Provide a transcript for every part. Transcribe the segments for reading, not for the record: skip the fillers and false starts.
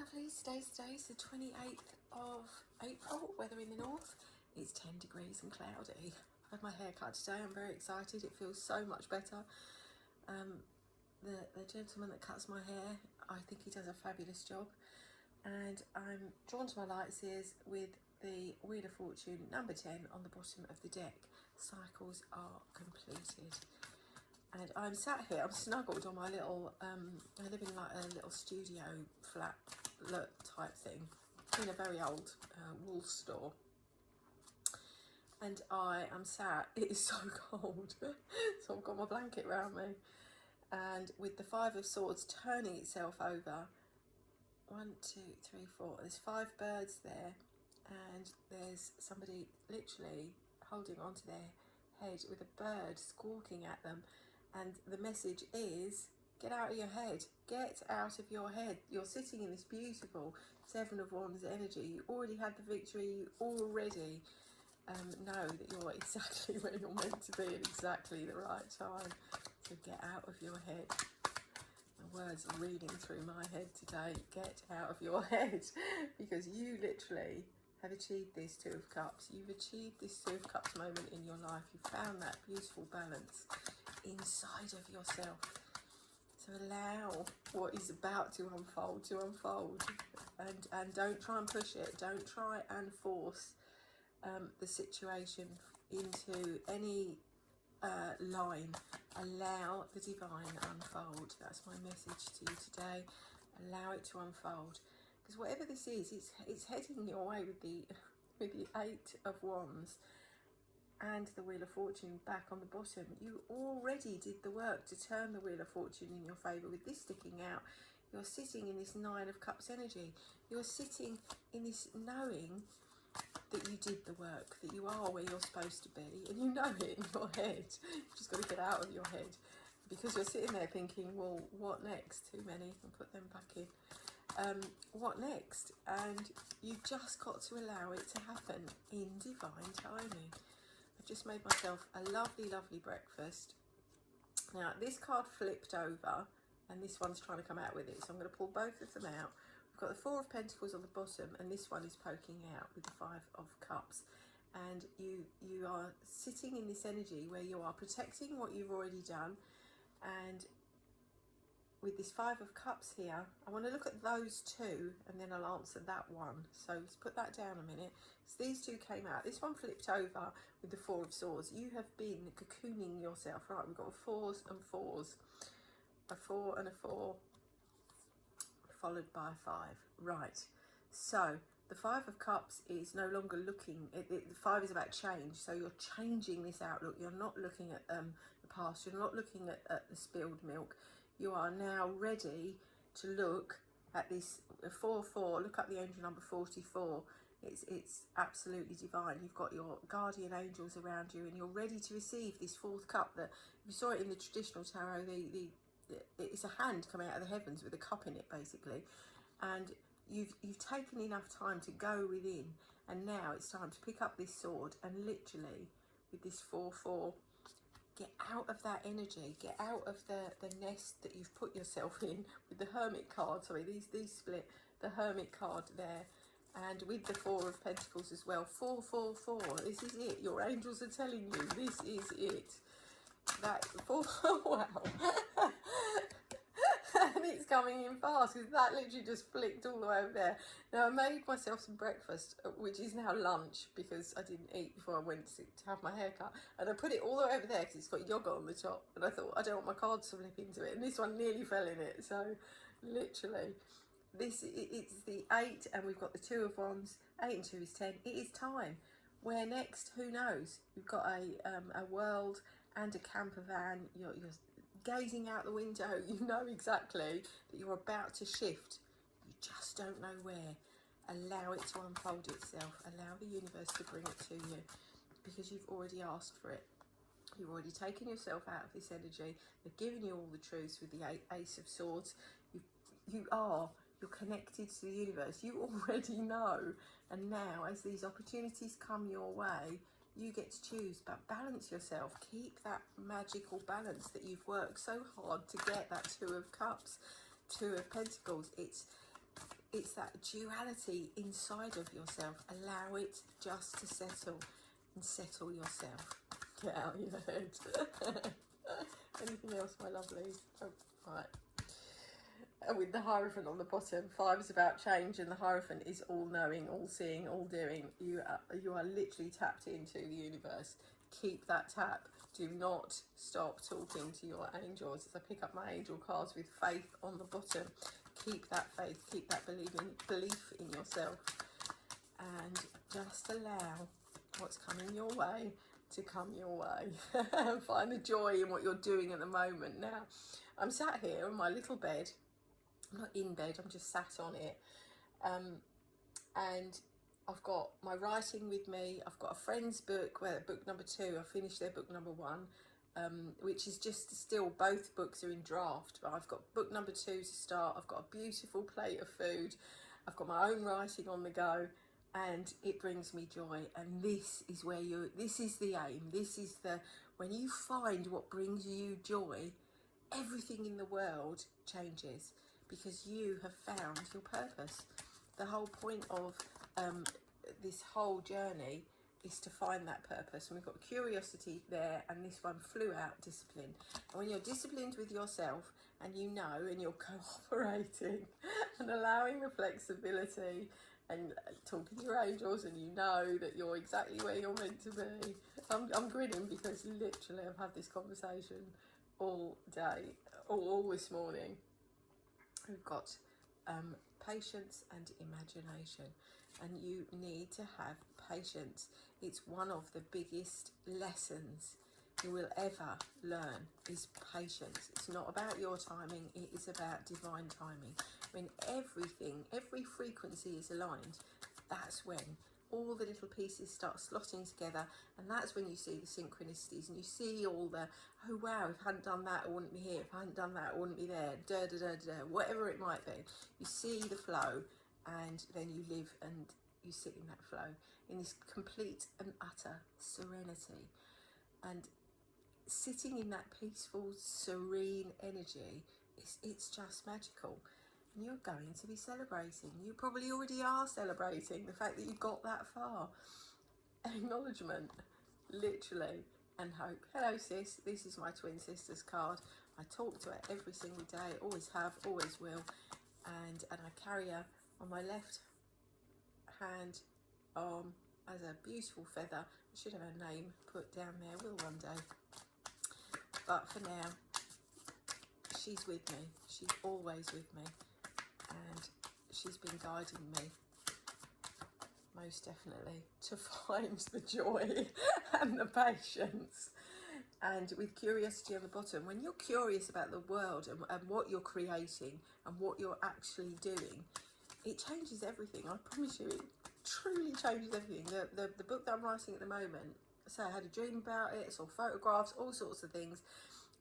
lovelies, today's the 28th of April, weather in the north. It's 10 degrees and cloudy. I've had my hair cut today, I'm very excited, it feels so much better. The gentleman that cuts my hair, I think he does a fabulous job. And I'm drawn to my lights ears with the Wheel of Fortune number 10 on the bottom of the deck. Cycles are completed. And I'm sat here, I'm snuggled on my little, I live in like a little studio flat look type thing in a very old wool store. And I am sat, it is so cold, so I've got my blanket around me. And with the Five of Swords turning itself over, 1, 2, 3, 4, there's 5 birds there. And there's somebody literally holding onto their head with a bird squawking at them. And the message is, get out of your head, get out of your head. You're sitting in this beautiful 7 of Wands energy. You already had the victory, you already know that you're exactly where you're meant to be at exactly the right time. So get out of your head. My words are reading through my head today. Get out of your head, because you literally have achieved this 2 of Cups. You've achieved this 2 of Cups moment in your life. You've found that beautiful balance inside of yourself. So allow what is about to unfold and don't try and push it. Don't try and force the situation into any line. Allow the divine unfold. That's my message to you today. Allow it to unfold, because whatever this is, it's heading your way with the 8 of Wands and the Wheel of Fortune back on the bottom. You already did the work to turn the Wheel of Fortune in your favour with this sticking out. You're sitting in this 9 of Cups energy. You're sitting in this knowing that you did the work, that you are where you're supposed to be, and you know it in your head. You've just got to get out of your head, because you're sitting there thinking, well, what next? Too many, and put them back in. What next? And you've just got to allow it to happen in divine timing. I've just made myself a lovely, lovely breakfast. Now, this card flipped over, and this one's trying to come out with it, so I'm going to pull both of them out. We've got the 4 of Pentacles on the bottom, and this one is poking out with the 5 of Cups. And you are sitting in this energy where you are protecting what you've already done. And with this 5 of Cups here, I want to look at those 2, and then I'll answer that one. So let's put that down a minute. So these 2 came out. This one flipped over with the 4 of Swords. You have been cocooning yourself. Right, we've got 4s and 4s. A 4 and a 4, followed by a 5. Right, so the 5 of Cups is no longer looking, the 5 is about change, so you're changing this outlook. You're not looking at the past, you're not looking at the spilled milk. You are now ready to look at this 4-4, look up the angel number 44. It's absolutely divine. You've got your guardian angels around you, and you're ready to receive this 4th cup. That you saw it in the traditional tarot, it's a hand coming out of the heavens with a cup in it, basically. And you've taken enough time to go within, and now it's time to pick up this sword and literally, with this 4-4, get out of that energy, get out of the nest that you've put yourself in with the Hermit card. Sorry, these split, the Hermit card there, and with the 4 of Pentacles as well. 4-4-4, this is it. Your angels are telling you this is it. That 4, wow. And it's coming in fast, because that literally just flicked all the way over there. Now, I made myself some breakfast, which is now lunch, because I didn't eat before I went to have my hair cut. And I put it all the way over there because it's got yogurt on the top. And I thought, I don't want my cards to flip into it. And this one nearly fell in it. So, literally, it's the 8, and we've got the 2 of Wands. 8 and 2 is 10. It is time. Where next? Who knows? You've got a world and a camper van. You're gazing out the window. You know exactly that you're about to shift. You just don't know where. Allow it to unfold itself. Allow the universe to bring it to you, because you've already asked for it. You've already taken yourself out of this energy. They've given you all the truths with the Ace of Swords. You're connected to the universe. You already know. And now, as these opportunities come your way, you get to choose, but balance yourself. Keep that magical balance that you've worked so hard to get, that 2 of Cups, 2 of Pentacles. it's that duality inside of yourself. Allow it just to settle, and settle yourself. Get out of your head. Anything else, my lovelies? Oh, right. And with the Hierophant on the bottom, 5 is about change, and the Hierophant is all knowing, all seeing, all doing. You are literally tapped into the universe. Keep that tap. Do not stop talking to your angels. As I pick up my angel cards with faith on the bottom, keep that faith, keep that belief in yourself, and just allow what's coming your way to come your way. Find the joy in what you're doing at the moment. Now, I'm sat here on my little bed. I'm not in bed, I'm just sat on it. And I've got my writing with me. I've got a friend's book, book number 2. I finished their book number 1, which is just still, both books are in draft, but I've got book number 2 to start. I've got a beautiful plate of food. I've got my own writing on the go, and it brings me joy. And this is where this is the aim. This is when you find what brings you joy, everything in the world changes, because you have found your purpose. The whole point of this whole journey is to find that purpose. And we've got curiosity there, and this one flew out, discipline. And when you're disciplined with yourself, and you know, and you're cooperating and allowing the flexibility, and talking to your angels, and you know that you're exactly where you're meant to be. I'm grinning because literally I've had this conversation all day, all this morning. We've got patience and imagination, and you need to have patience. It's one of the biggest lessons you will ever learn, is patience. It's not about your timing, it is about divine timing. When every frequency is aligned, that's when all the little pieces start slotting together, and that's when you see the synchronicities, and you see all the, oh wow, if I hadn't done that, I wouldn't be here, if I hadn't done that, I wouldn't be there, whatever it might be. You see the flow, and then you live and you sit in that flow, in this complete and utter serenity. And sitting in that peaceful, serene energy, it's just magical. And you're going to be celebrating. You probably already are celebrating the fact that you got that far. Acknowledgement, literally, and hope. Hello sis, this is my twin sister's card. I talk to her every single day, always have, always will. And I carry her on my left hand arm as a beautiful feather. I should have her name put down there, will one day. But for now, she's with me. She's always with me. And she's been guiding me, most definitely, to find the joy and the patience. And with curiosity on the bottom, when you're curious about the world and what you're creating and what you're actually doing, it changes everything. I promise you, it truly changes everything. The book that I'm writing at the moment, so I had a dream about it, saw photographs, all sorts of things,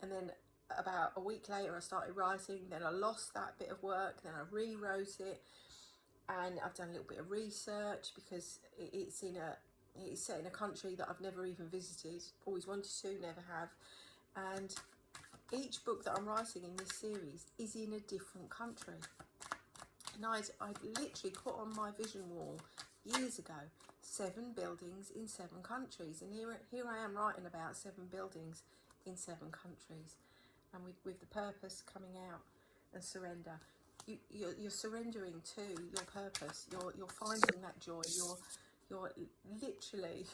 and then about a week later I started writing. Then I lost that bit of work, then I rewrote it, and I've done a little bit of research because it's set in a country that I've never even visited, always wanted to, never have. And each book that I'm writing in this series is in a different country. And I'd literally put on my vision wall years ago 7 buildings in 7 countries, and here I am writing about 7 buildings in 7 countries, and with the purpose coming out, and surrender. You're surrendering to your purpose. You're finding that joy. You're literally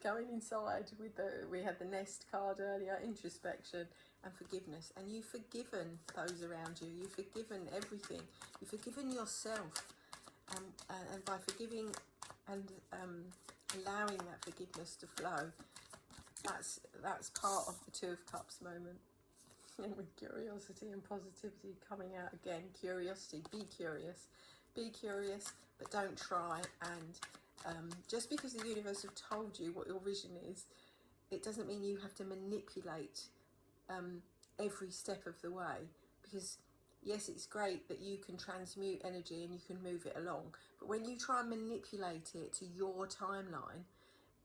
going inside with we had the Nest card earlier, introspection and forgiveness, and you've forgiven those around you. You've forgiven everything. You've forgiven yourself, and by forgiving and allowing that forgiveness to flow, that's part of the 2 of Cups moment. And with curiosity and positivity coming out again. Curiosity, be curious, but don't try. And just because the universe have told you what your vision is, it doesn't mean you have to manipulate every step of the way. Because yes, it's great that you can transmute energy and you can move it along, but when you try and manipulate it to your timeline,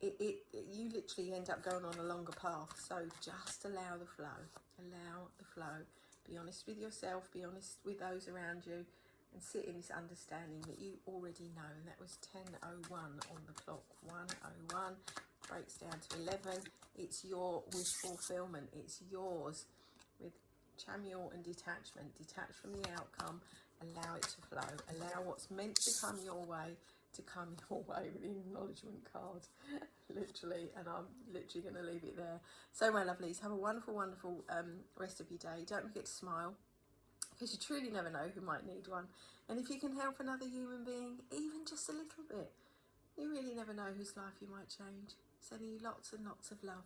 you literally end up going on a longer path. So just allow the flow. Allow the flow. Be honest with yourself, be honest with those around you, and sit in this understanding that you already know. And that was 10:01 on the clock. 1:01 breaks down to 11. It's your wish fulfillment. It's yours. With Chamuel and detachment. Detach from the outcome. Allow it to flow. Allow what's meant to come your way to come your way with the acknowledgement card. Literally. And I'm literally going to leave it there. So my lovelies, have a wonderful, wonderful rest of your day. Don't forget to smile, because you truly never know who might need one. And if you can help another human being, even just a little bit, you really never know whose life you might change. Sending you lots and lots of love.